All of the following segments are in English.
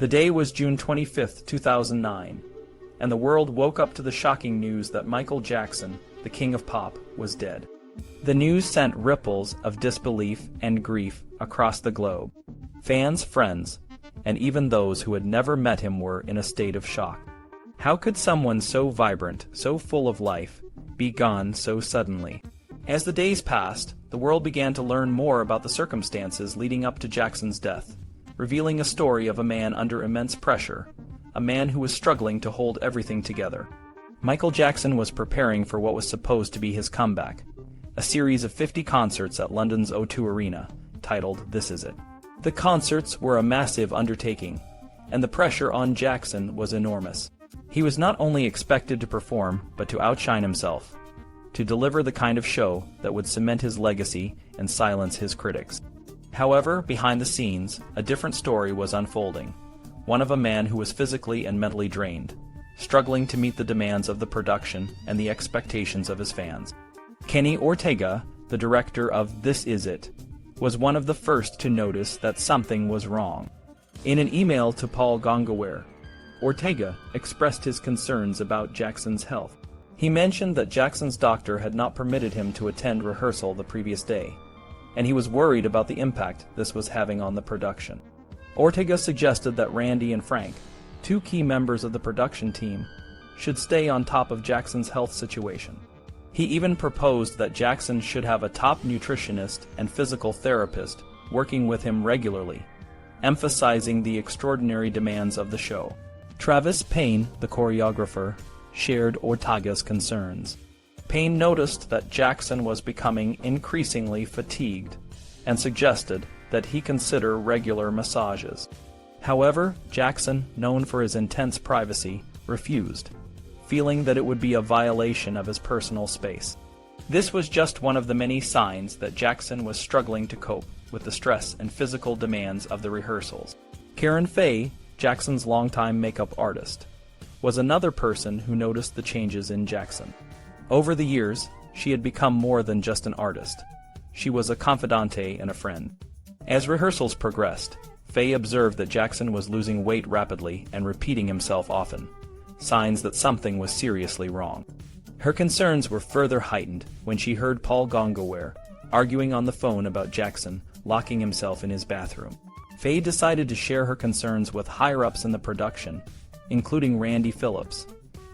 The day was June 25, 2009, and the world woke up to the shocking news that Michael Jackson, the king of pop, was dead. The news sent ripples of disbelief and grief across the globe. Fans, friends, and even those who had never met him were in a state of shock. How could someone so vibrant, so full of life, be gone so suddenly? As the days passed, the world began to learn more about the circumstances leading up to Jackson's death, revealing a story of a man under immense pressure, a man who was struggling to hold everything together. Michael Jackson was preparing for what was supposed to be his comeback, a series of 50 concerts at London's O2 Arena, titled This Is It. The concerts were a massive undertaking, and the pressure on Jackson was enormous. He was not only expected to perform, but to outshine himself, to deliver the kind of show that would cement his legacy and silence his critics. However, behind the scenes, a different story was unfolding, one of a man who was physically and mentally drained, struggling to meet the demands of the production and the expectations of his fans. Kenny Ortega, the director of This Is It, was one of the first to notice that something was wrong. In an email to Paul Gongaware, Ortega expressed his concerns about Jackson's health. He mentioned that Jackson's doctor had not permitted him to attend rehearsal the previous day, and he was worried about the impact this was having on the production. Ortega suggested that Randy and Frank, two key members of the production team, should stay on top of Jackson's health situation. He even proposed that Jackson should have a top nutritionist and physical therapist working with him regularly, emphasizing the extraordinary demands of the show. Travis Payne, the choreographer, shared Ortega's concerns. Payne noticed that Jackson was becoming increasingly fatigued and suggested that he consider regular massages. However, Jackson, known for his intense privacy, refused, feeling that it would be a violation of his personal space. This was just one of the many signs that Jackson was struggling to cope with the stress and physical demands of the rehearsals. Karen Faye, Jackson's longtime makeup artist, was another person who noticed the changes in Jackson. Over the years, she had become more than just an artist. She was a confidante and a friend. As rehearsals progressed, Faye observed that Jackson was losing weight rapidly and repeating himself often, signs that something was seriously wrong. Her concerns were further heightened when she heard Paul Gongaware arguing on the phone about Jackson locking himself in his bathroom. Faye decided to share her concerns with higher-ups in the production, including Randy Phillips,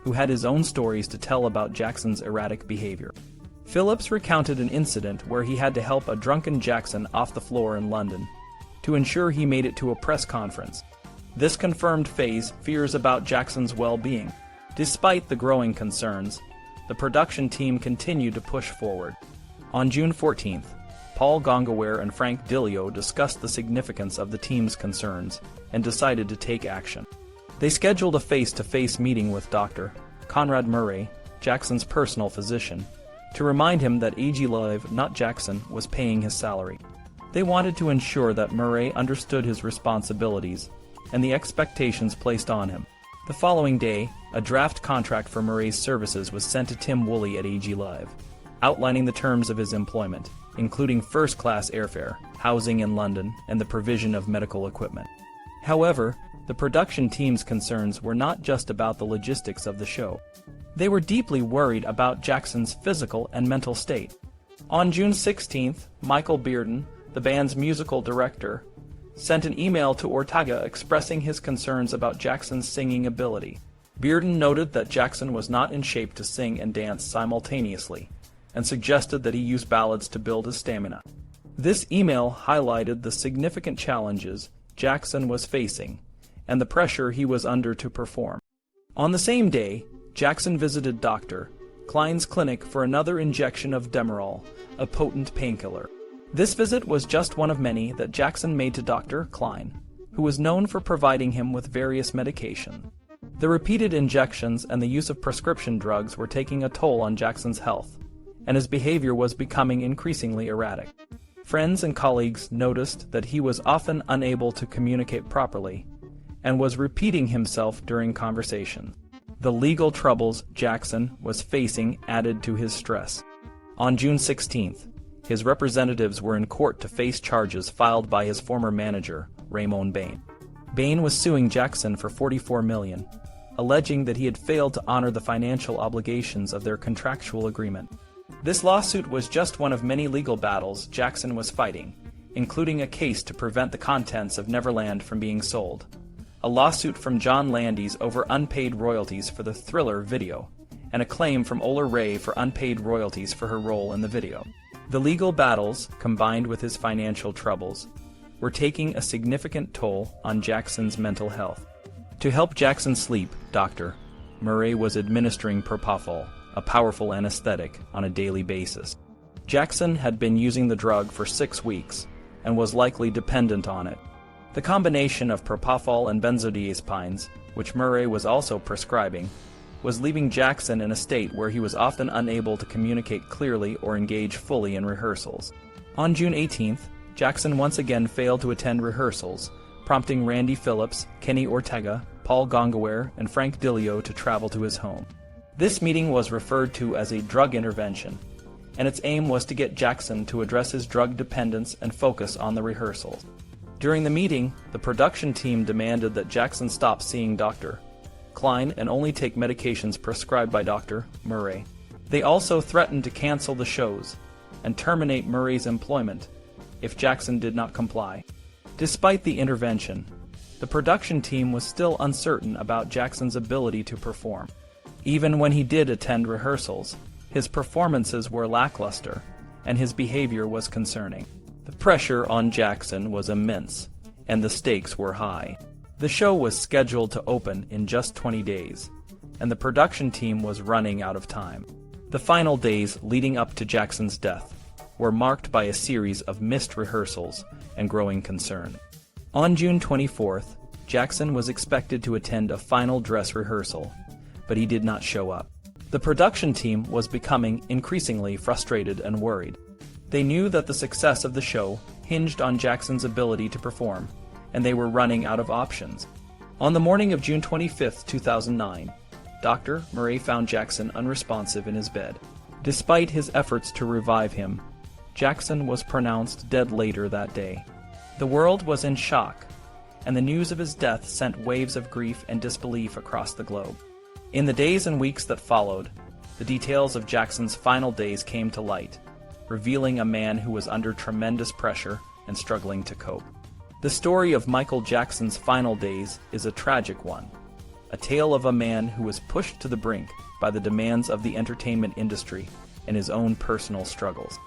who had his own stories to tell about Jackson's erratic behavior. Phillips recounted an incident where he had to help a drunken Jackson off the floor in London to ensure he made it to a press conference. This confirmed Faye's fears about Jackson's well-being. Despite the growing concerns, the production team continued to push forward. On June 14th, Paul Gongaware and Frank Dillio discussed the significance of the team's concerns and decided to take action. They scheduled a face-to-face meeting with Dr. Conrad Murray, Jackson's personal physician, to remind him that AG Live, not Jackson, was paying his salary. They wanted to ensure that Murray understood his responsibilities and the expectations placed on him. The following day, a draft contract for Murray's services was sent to Tim Woolley at AG Live, outlining the terms of his employment, including first-class airfare, housing in London, and the provision of medical equipment. However, the production team's concerns were not just about the logistics of the show. They were deeply worried about Jackson's physical and mental state. On June 16th, Michael Bearden, the band's musical director, sent an email to Ortega expressing his concerns about Jackson's singing ability. Bearden noted that Jackson was not in shape to sing and dance simultaneously, and suggested that he use ballads to build his stamina. This email highlighted the significant challenges Jackson was facing and the pressure he was under to perform. On the same day, Jackson visited Dr. Klein's clinic for another injection of Demerol, a potent painkiller. This visit was just one of many that Jackson made to Dr. Klein, who was known for providing him with various medication. The repeated injections and the use of prescription drugs were taking a toll on Jackson's health, and his behavior was becoming increasingly erratic. Friends and colleagues noticed that he was often unable to communicate properly and was repeating himself during conversation. The legal troubles Jackson was facing added to his stress. On June 16th, his representatives were in court to face charges filed by his former manager, Raymond Bain. Bain was suing Jackson for $44 million, alleging that he had failed to honor the financial obligations of their contractual agreement. This lawsuit was just one of many legal battles Jackson was fighting, including a case to prevent the contents of Neverland from being sold, a lawsuit from John Landis over unpaid royalties for the Thriller video, and a claim from Ola Ray for unpaid royalties for her role in the video. The legal battles, combined with his financial troubles, were taking a significant toll on Jackson's mental health. To help Jackson sleep, Dr. Murray was administering Propofol, a powerful anesthetic, on a daily basis. Jackson had been using the drug for 6 weeks and was likely dependent on it. The combination of Propofol and benzodiazepines, which Murray was also prescribing, was leaving Jackson in a state where he was often unable to communicate clearly or engage fully in rehearsals. On June 18th, Jackson once again failed to attend rehearsals, prompting Randy Phillips, Kenny Ortega, Paul Gongaware, and Frank Dilio to travel to his home. This meeting was referred to as a drug intervention, and its aim was to get Jackson to address his drug dependence and focus on the rehearsals. During the meeting, the production team demanded that Jackson stop seeing Dr. Klein and only take medications prescribed by Dr. Murray. They also threatened to cancel the shows and terminate Murray's employment if Jackson did not comply. Despite the intervention, the production team was still uncertain about Jackson's ability to perform. Even when he did attend rehearsals, his performances were lackluster, and his behavior was concerning. The pressure on Jackson was immense, and the stakes were high. The show was scheduled to open in just 20 days, and the production team was running out of time. The final days leading up to Jackson's death were marked by a series of missed rehearsals and growing concern. On June 24th, Jackson was expected to attend a final dress rehearsal, but he did not show up. The production team was becoming increasingly frustrated and worried. They knew that the success of the show hinged on Jackson's ability to perform, and they were running out of options. On the morning of June 25, 2009, Dr. Murray found Jackson unresponsive in his bed. Despite his efforts to revive him, Jackson was pronounced dead later that day. The world was in shock, and the news of his death sent waves of grief and disbelief across the globe. In the days and weeks that followed, the details of Jackson's final days came to light, revealing a man who was under tremendous pressure and struggling to cope. The story of Michael Jackson's final days is a tragic one, a tale of a man who was pushed to the brink by the demands of the entertainment industry and his own personal struggles.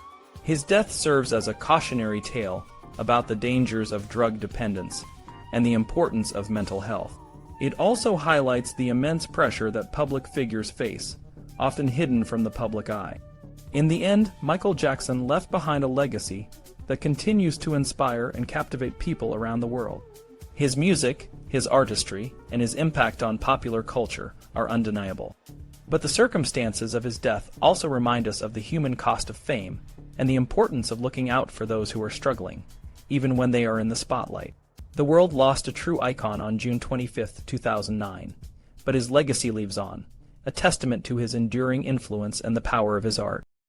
His death serves as a cautionary tale about the dangers of drug dependence and the importance of mental health. It also highlights the immense pressure that public figures face, often hidden from the public eye. In the end, Michael Jackson left behind a legacy that continues to inspire and captivate people around the world. His music, his artistry, and his impact on popular culture are undeniable. But the circumstances of his death also remind us of the human cost of fame and the importance of looking out for those who are struggling, even when they are in the spotlight. The world lost a true icon on June 25, 2009, but his legacy lives on, a testament to his enduring influence and the power of his art.